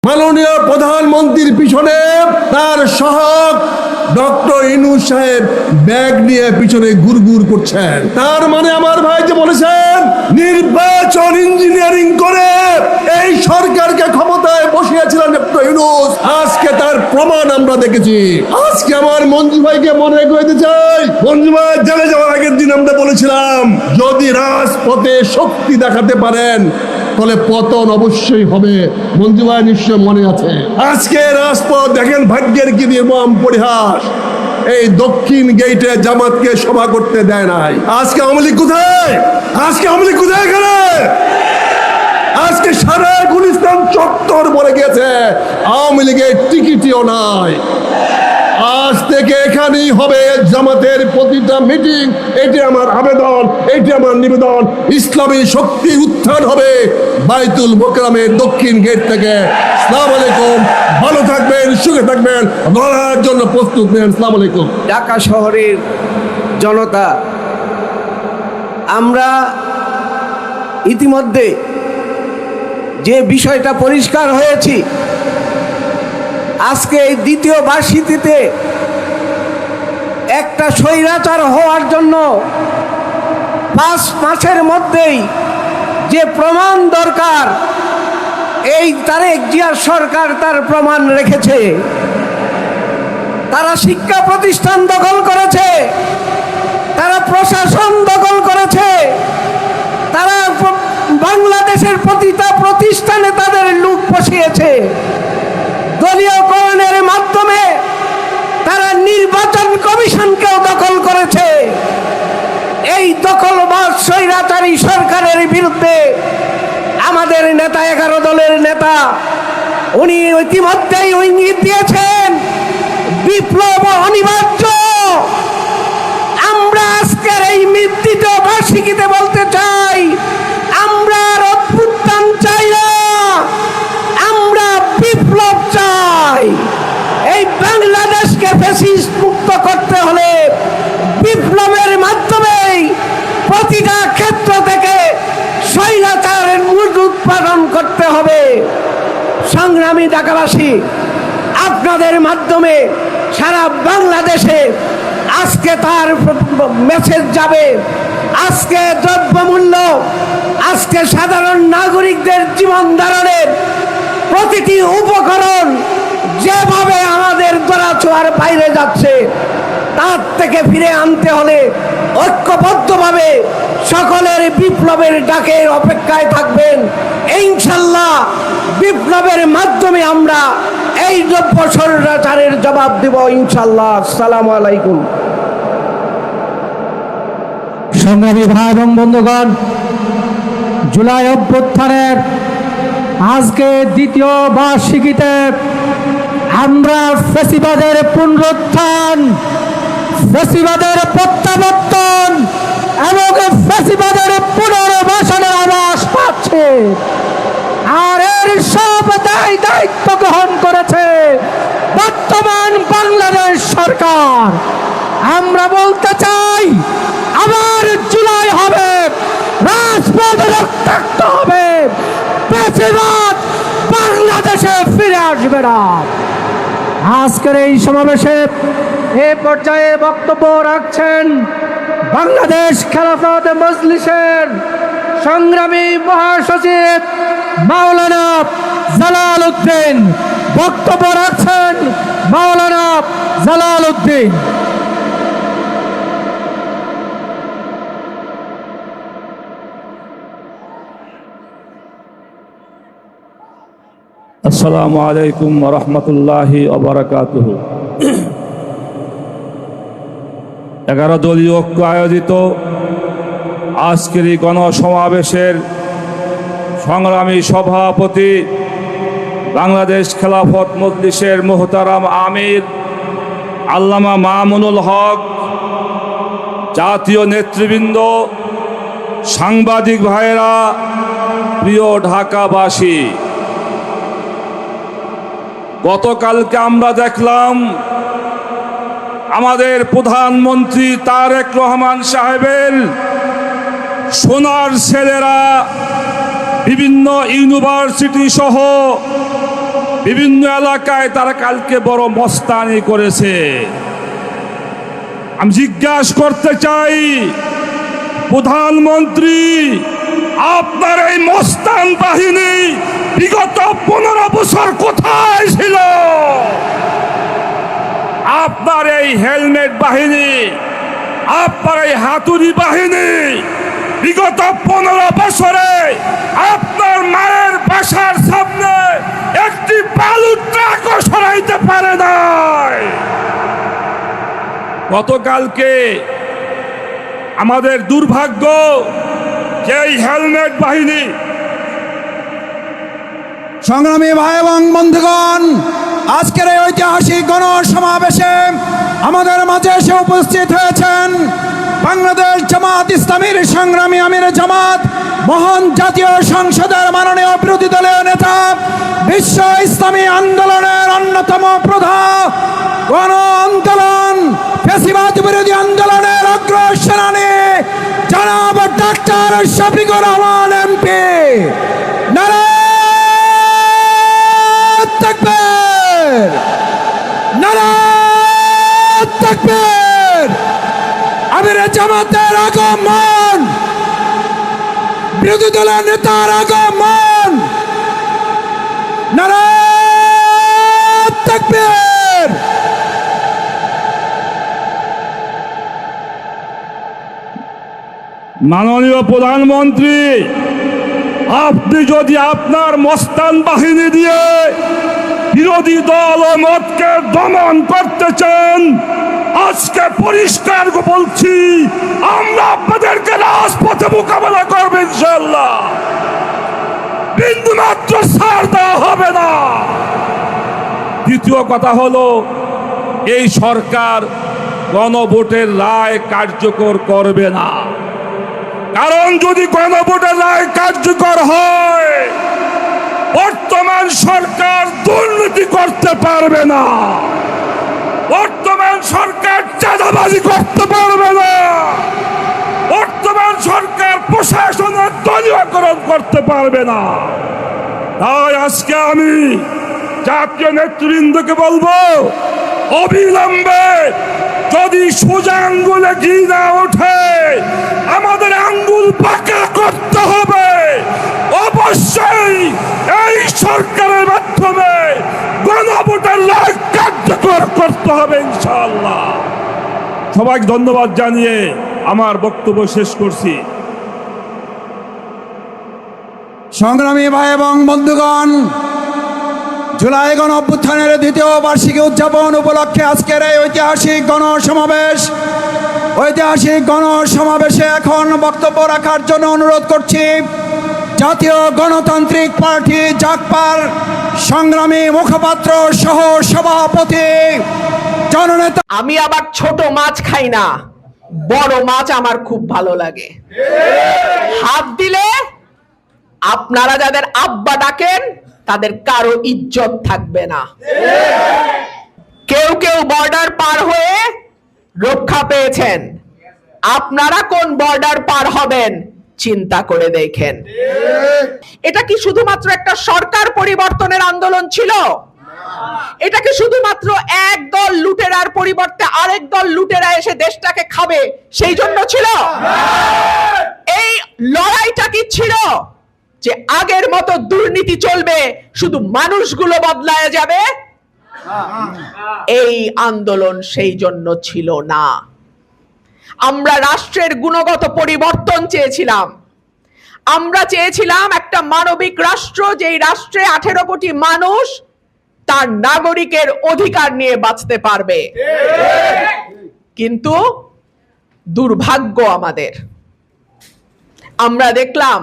মাননীয় প্রধানমন্ত্রীর পিছনে তার সহায়ক ডক্টর ইউনূস সাহেব ব্যাগ নিয়ে পিছনে গুড়গুড় করছেন। তার মানে আমার ভাই যে বলেছেন নির্বাচন ইঞ্জিনিয়ারিং করে এই সরকারকে ক্ষমতায় বসিয়েছিলেন ডক্টর ইউনূস, আজকে তার প্রমাণ আমরা দেখেছি। আজকে আমার মঞ্জু ভাইকে মনে করতে চাই, মঞ্জু ভাই জেলে যাওয়ার আগের দিন আমরা বলেছিলাম যদি রাজপথে শক্তি দেখাতে পারেন তাহলে পতন অবশ্যই হবে। মঞ্জু ভাই নিশ্চয় মনে আছে। আজকে রাজপথ দেখেন ভাগ্যের কি নির্মম পরিহাস, এই দক্ষিণ গেটে জামাতকে সভা করতে দেয় নাই। আজকে আওয়ামী লীগ কোথায়? আজকে আওয়ামী লীগ কোথায় গেলে? আজকে সারা গুলিস্তান চত্বর বলে গেছে আওয়ামী লীগের টিকিটিও নাই। আজ থেকে এখানেই হবে জামাতের প্রতিটা মিটিং। এটি আমার আবেদন, এটি আমার নিবেদন। ইসলামী শক্তি উত্থান হবে বাইতুল মোকাররমের দক্ষিণ গেট থেকে। আসসালামু আলাইকুম, ভালো থাকবেন, সুখে থাকবেন, লড়ার জন্য প্রস্তুত নেন। আসসালামু আলাইকুম। ঢাকা শহরের জনতা, আমরা ইতিমধ্যে যে বিষয়টা পরিষ্কার হয়েছি, আজকে এই দ্বিতীয় বার্ষিকীতে একটা স্বৈরাচার হওয়ার জন্য 5 মাসের মধ্যেই যে প্রমাণ দরকার, এই তারেক জিয়ার সরকার তার প্রমাণ রেখেছে। তারা শিক্ষা প্রতিষ্ঠান দখল করেছে, তারা প্রশাসন দখল করেছে, তারা বাংলাদেশের প্রতিটা প্রতিষ্ঠানে তাদের লুট বসিয়েছে। দলীয়করণের মাধ্যমে তারা নির্বাচন কমিশনকেও দখল করেছে। এই দখলবাজ স্বৈরাচারী সরকারের বিরুদ্ধে আমাদের নেতা, 11 দলের নেতা, উনি ইতিমধ্যেই ইঙ্গিত দিয়েছেন বিপ্লব অনিবার্য। আমরা আজকের এই দ্বিতীয় বার্ষিকীতে বলতে চাই, আমরা আর অভ্যুত্থান চাই না, আমরা বিপ্লব চাই। এই বাংলাদেশকে ফ্যাসিস্ট মুক্ত করতে হলে বিপ্লবের মাধ্যমেই প্রতিটা ক্ষেত্র থেকে স্বৈরাচারের মূল উৎপাদন করতে হবে। সংগ্রামী ঢাকাবাসী, আপনাদের মাধ্যমে সারা বাংলাদেশে আজকে তার মেসেজ যাবে। আজকে দ্রব্যমূল্য, আজকে সাধারণ নাগরিকদের জীবন ধারণের প্রতিটি উপকরণ যেভাবে আমাদের দরাছোঁয়ার বাইরে যাচ্ছে, তার থেকে ফিরে আনতে হলে ঐক্যবদ্ধভাবে সকলের বিপ্লবের ডাকের অপেক্ষায় থাকবেন। ইনশাল্লাহ বিপ্লবের মাধ্যমে আমরা এই দ্রব্য স্বৈরাচারের জবাব দেব ইনশাল্লাহ। আসসালামু আলাইকুম। সংগ্রামী ভাই এবং বন্ধুগণ, জুলাই অভ্যুত্থানের আজকে দ্বিতীয় বার্ষিকীতে আমরা ফ্যাসিবাদের পুনরুত্থান, ফ্যাসিবাদের প্রত্যাবর্তন এবং ফ্যাসিবাদের পুনর্বাসনের আভাস পাচ্ছে। আর এর সব দায়িত্ব গ্রহণ করেছে বর্তমান বাংলাদেশ সরকার। আমরা বলতে চাই, আবার জুলাই হবে, রাজপথ রক্তাক্ত হবে, ফ্যাসিবাদ বাংলাদেশে ফিরে আসবে না। আজকের এই সমাবেশে এ পর্যায়ে বক্তব্য রাখছেন বাংলাদেশ খেলাফত মজলিসের সংগ্রামী মহাসচিব মাওলানা জালাল উদ্দিন। বক্তব্য রাখছেন মাওলানা জালাল উদ্দিন। আসসালামু আলাইকুম ওয়া রাহমাতুল্লাহি ওয়া বারাকাতুহু। 11 দলীয় ঐক্য আয়োজিত আজকের এই গণসমাবেশের সংগ্রামী সভাপতি, বাংলাদেশ খেলাফত মজলিসের মুহতারাম আমির আল্লামা মামুনুল হক, জাতীয় নেতৃবৃন্দ, সাংবাদিক ভাইয়েরা, প্রিয় ঢাকাবাসী, গতকালকে আমরা দেখলাম আমাদের প্রধানমন্ত্রী তারেক রহমান সাহেবের সোনার ছেলেরা বিভিন্ন ইউনিভার্সিটি সহ বিভিন্ন এলাকায় তারা কালকে বড় মস্তানি করেছে। আমি জিজ্ঞাসা করতে চাই, প্রধানমন্ত্রী, আপনার এই মস্তান বাহিনী বিগত 15 বছর কোথায় ছিল? আপনার এই হেলমেট বাহিনী, আপনার এই হাতুড়ি বাহিনী বিগত 15 বছরে আপনার মায়ের বাসার সামনে একটি বালুর ট্রাকও সরাইতে পারে নাই। গতকালকে আমাদের দুর্ভাগ্য যে এই হেলমেট বাহিনী, সংগ্রামী ভাই এবং বন্ধুগণ, আজকের এই ঐতিহাসিক গণসমাবেশে আমাদের মাঝে এসে উপস্থিত হয়েছেন বাংলাদেশ জামাত ইসলামীর সংগ্রামী আমির জামাত, মহান জাতীয় সংসদের মাননীয় বিরোধী দলীয় নেতা, বিশ্ব ইসলামী আন্দোলনের অন্যতম প্রধান, গণ আন্দোলন ফ্যাসিবাদ বিরোধী আন্দোলনের অগ্রসেনানী জনাব ডাক্তার শফিকুর রহমান এমপি। নারায়ে তাকবীর, নারায়ে তাকবীর। আমির জামাতের আগমন, বিরোধী দলের নেতার আগমন, নারায়ে তাকবীর। মাননীয় প্রধানমন্ত্রী, আপনি যদি আপনার মস্তান বাহিনী দিয়ে বিরোধী দল ও মতকে দমন করতে চান, আজকে পরিষ্কার বলছি, আমরা আপনাদেরকে রাজপথে মোকাবেলা করব ইনশাআল্লাহ। বিন্দুমাত্র ছাড় দেওয়া হবে না। দ্বিতীয় কথা হলো, এই সরকার গণভোটের রায় কার্যকর করবে না। কারণ যদি গণভোটের রায় কার্যকর হয়, বর্তমান সরকার দুর্নীতি করতে পারবে না, বর্তমান সরকার চাঁদাবাজি করতে পারবে না, বর্তমান সরকার প্রশাসনের দলীয়করণ করতে পারবে না। তাই আজকে আমি জাতীয় নেতৃবৃন্দকে বলবো, অবিলম্বে যদি সোজা আঙ্গুলে ঘি না ওঠে, আমাদের আঙ্গুল বাঁকা করতে হবে। অবশ্যই এই সরকারের মাধ্যমে গণভোটের রায় কার্যকর করতে হবে ইনশাআল্লাহ। সবাইকে ধন্যবাদ জানিয়ে আমার বক্তব্য শেষ করছি। সংগ্রামী ভাই এবং বন্ধুগণ, জুলাই গণ অভ্যুত্থানের দ্বিতীয় বার্ষিকী উদযাপন উপলক্ষে আজকের এই ঐতিহাসিক গণসমাবেশে এখন বক্তব্য রাখার জন্য অনুরোধ করছি জাতীয় গণতান্ত্রিক পার্টি জাগপার সংগ্রামী মুখপাত্র সহ সভাপতি জননেতা। আমি আবার ছোট মাছ খাই না, বড় মাছ আমার খুব ভালো লাগে। হাত দিলে আপনারা যাদের আব্বা ডাকেন তাদের কারো ইজ্জত থাকবে না। কেউ কেউ বর্ডার পার হয়ে রক্ষা পেয়েছেন, আপনারা কোন বর্ডার পার হবেন চিন্তা করে দেখেন। এটা কি শুধুমাত্র একটা সরকার পরিবর্তনের আন্দোলন ছিল? এটা কি শুধুমাত্র এক দল লুটেরার পরিবর্তে আরেক দল লুটেরা এসে দেশটাকে খাবে সেই জন্য ছিল? এই লড়াইটা কি ছিল যে আগের মতো দুর্নীতি চলবে, শুধু মানুষগুলো বদলায় যাবে? এই আন্দোলন সেই জন্য ছিল না। আমরা রাষ্ট্রের গুণগত পরিবর্তন চেয়েছিলাম। আমরা চেয়েছিলাম একটা মানবিক রাষ্ট্র, যেই রাষ্ট্রে 18 কোটি মানুষ তার নাগরিকের অধিকার নিয়ে বাঁচতে পারবে। কিন্তু দুর্ভাগ্য আমাদের, আমরা দেখলাম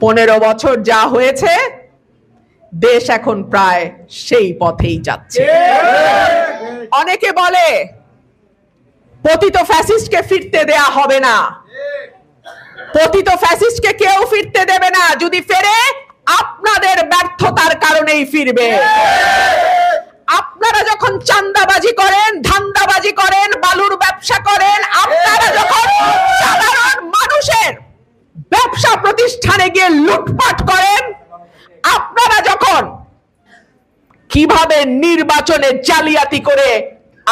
15 বছর যা হয়েছে, দেশ এখন প্রায় সেই পথেই যাচ্ছে। অনেকে বলে পতিত ফ্যাসিস্টকে ফিরতে দেয়া হবে না। পতিত ফ্যাসিস্টকে কেউ ফিরতে দেবে না। যদি ফেরে, আপনাদের ব্যর্থতার কারণেই ফিরবে। আপনারা যখন চাঁদাবাজি করেন, ধান্দাবাজি করেন, বালুর ব্যবসা করেন, আপনারা যখন সাধারণ মানুষের ব্যবসা প্রতিষ্ঠানে গিয়ে লুটপাট করেন, আপনারা যখন কিভাবে নির্বাচনে জালিয়াতি করে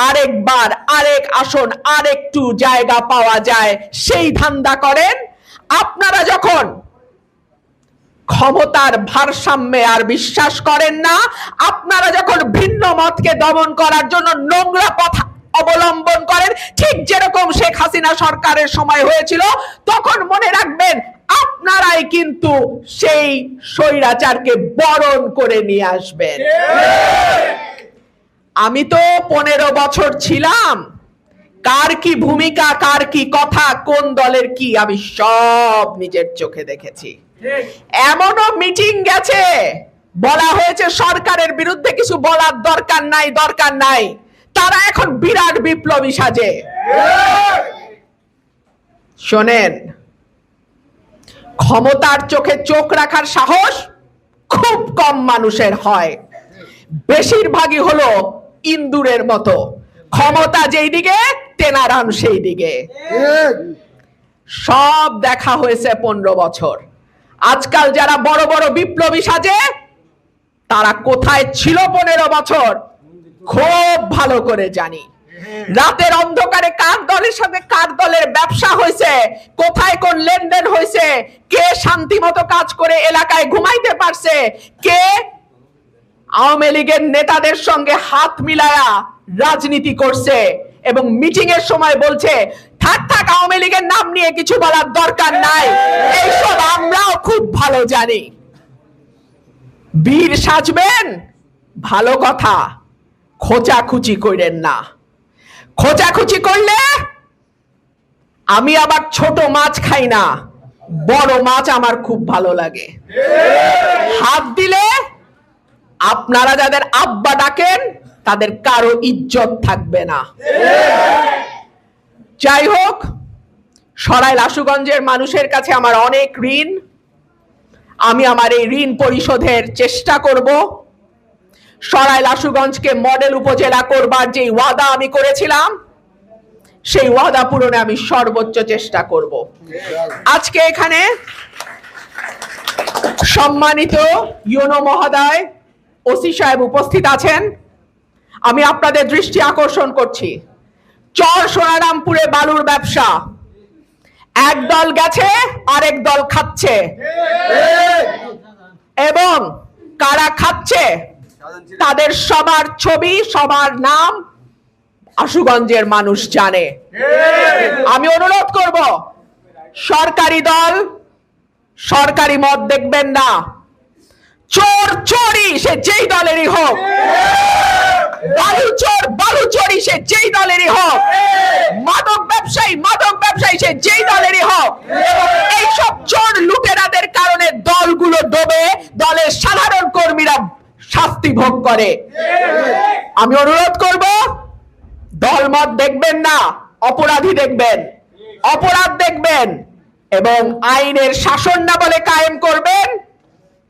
আরেকবার আরেক আসন আরেকটু জায়গা পাওয়া যায় সেই ধান্দা করেন। আপনারা যখন ক্ষমতার ভারসাম্যে আর বিশ্বাস করেন না, আপনারা যখন ভিন্ন মতকে দমন করার জন্য নোংরা পথ অবলম্বন করেন, ঠিক যেরকম শেখ হাসিনা সরকারের সময় হয়েছিল, তখন মনে রাখবেন আপনারাই কিন্তু সেই স্বৈরাচারকে বরণ করে নিয়ে আসবেন। আমি তো 15 বছর ছিলাম, কার কি ভূমিকা, কার কি কথা, কোন দলের কি, আমি সব নিজের চোখে দেখেছি। এমনও মিটিং গেছে বলা হয়েছে সরকারের বিরুদ্ধে কিছু বলার দরকার নাই, তারা এখন বিরাট বিপ্লবী সাজে। শোনেন, ক্ষমতার চোখে চোখ রাখার সাহস খুব কম মানুষের হয়, বেশিরভাগই হলো ইন্দুরের মতো, ক্ষমতা যেই দিকে তেনারান সেই দিকে। সব দেখা হয়েছে 15 বছর। আজকাল যারা বড় বড় বিপ্লবী সাজে, তারা কোথায় ছিল 15 বছর খুব ভালো করে জানি। রাতের অন্ধকারে কার দলের সাথে কার দলের ব্যবসা হয়েছে, কোথায় কোন লেনদেন হয়েছে, কে শান্তিমতো কাজ করে এলাকায় ঘুমাইতে পারছে, কে আওয়ামী লীগের নেতাদের সঙ্গে হাত মিলায়া রাজনীতি করছে এবং মিটিং এর সময় বলছে থাক আওয়ামী লীগের নাম নিয়ে কিছু বলার দরকার নাই, এইসব আমরাও খুব ভালো জানি। বীর সাজবেন ভালো কথা, খোঁচাখুচি করেন না। খোঁচাখুচি করলে আমি আবার ছোট মাছ খাই না, বড় মাছ আমার খুব ভালো লাগে। হাত দিলে আপনারা যাদের আব্বা ডাকেন তাদের কারো ইজ্জত থাকবে না। যাই হোক, সরাইল আশুগঞ্জের মানুষের কাছে আমার অনেক ঋণ, আমি আমার এই ঋণ পরিশোধের চেষ্টা করব। সরাইল আশুগঞ্জকে মডেল উপজেলা করবার যে ওয়াদা আমি করেছিলাম, সেই ওয়াদা পূরণে আমি সর্বোচ্চ চেষ্টা করব। আজকে এখানে সম্মানিত ইউনো মহোদয়, ওসি সাহেব উপস্থিত আছেন। আমি আপনাদের দৃষ্টি আকর্ষণ করছি, চর সোনারামপুরে বালুর ব্যবসা, এক দল গেছে আরেক দল খাচ্ছে, এবং কারা খাচ্ছে তাদের সবার ছবি, সবার নাম আশুগঞ্জের মানুষ জানে। আমি অনুরোধ করব, সরকারি দল সরকারি মত দেখবেন না, চোর চোরই সে যেই দলেরই হোক, বালুচোরই সে যেই দলেরই হোক, মাদক ব্যবসায়ী সে যেই দলেরই হোক, এইসব চোর লুটেরাদের কারণে দলগুলো ডোবে, দলের সাধারণ কর্মীরা শাস্তি ভোগ করে। আমি অনুরোধ করব, দলমত দেখবেন না, অপরাধী দেখবেন, অপরাধ দেখবেন এবং আইনের শাসন না বলে কায়েম করবেন।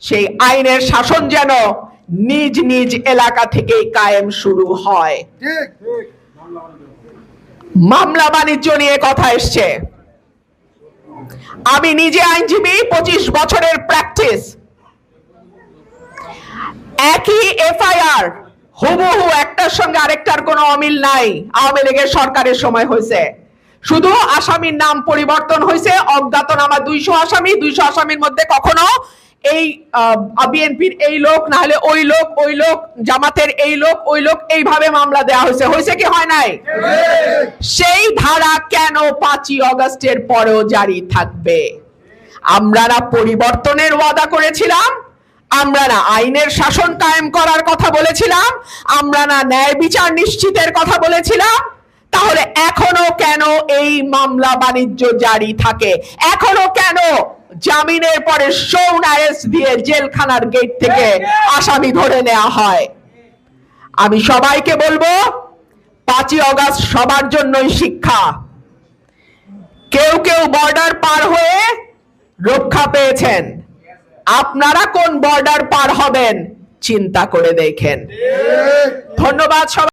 সেই আইনের শাসন যেন নিজ নিজ এলাকা থেকেই কায়েম শুরু হয়। মামলা বাণিজ্য নিয়ে কথা এসছে। আমি নিজে আইনজীবী, 25 বছরের প্র্যাকটিস। একই এফআইআর হুবহু একটার সঙ্গে আরেকটার কোনো অমিল নাই। আওয়ামী লীগের সরকারের সময় হয়েছে, শুধু আসামির নাম পরিবর্তন হয়েছে, অজ্ঞাতনামা 200 আসামি, 200 আসামির মধ্যে কখনো এই বিএনপির এই লোক, না হলে ওই লোক, জামাতের এই লোক, ওই লোক, এইভাবে মামলা দেওয়া হয়েছে কি হয় নাই? সেই ধারা কেন 5ই আগস্টের পরেও জারি থাকবে? আমরা না পরিবর্তনের ওয়াদা করেছিলাম? আমরা না আইনের শাসন কায়েম করার কথা বলেছিলাম? আমরা না ন্যায় বিচার নিশ্চিতের কথা বলেছিলাম? তাহলে এখনো কেন এই মামলা বাণিজ্য জারি থাকে? এখনো কেন জামিনের পরে শোন আরেস্ট দিয়ে জেলখানার গেট থেকে আসামি ধরে নেওয়া হয়? আমি সবাইকে বলবো, 5ই আগস্ট সবার জন্যই শিক্ষা। কেউ কেউ বর্ডার পার হয়ে রক্ষা পেয়েছেন, আপনারা কোন বর্ডার পার হবেন চিন্তা করে দেখেন। ধন্যবাদ সবাই।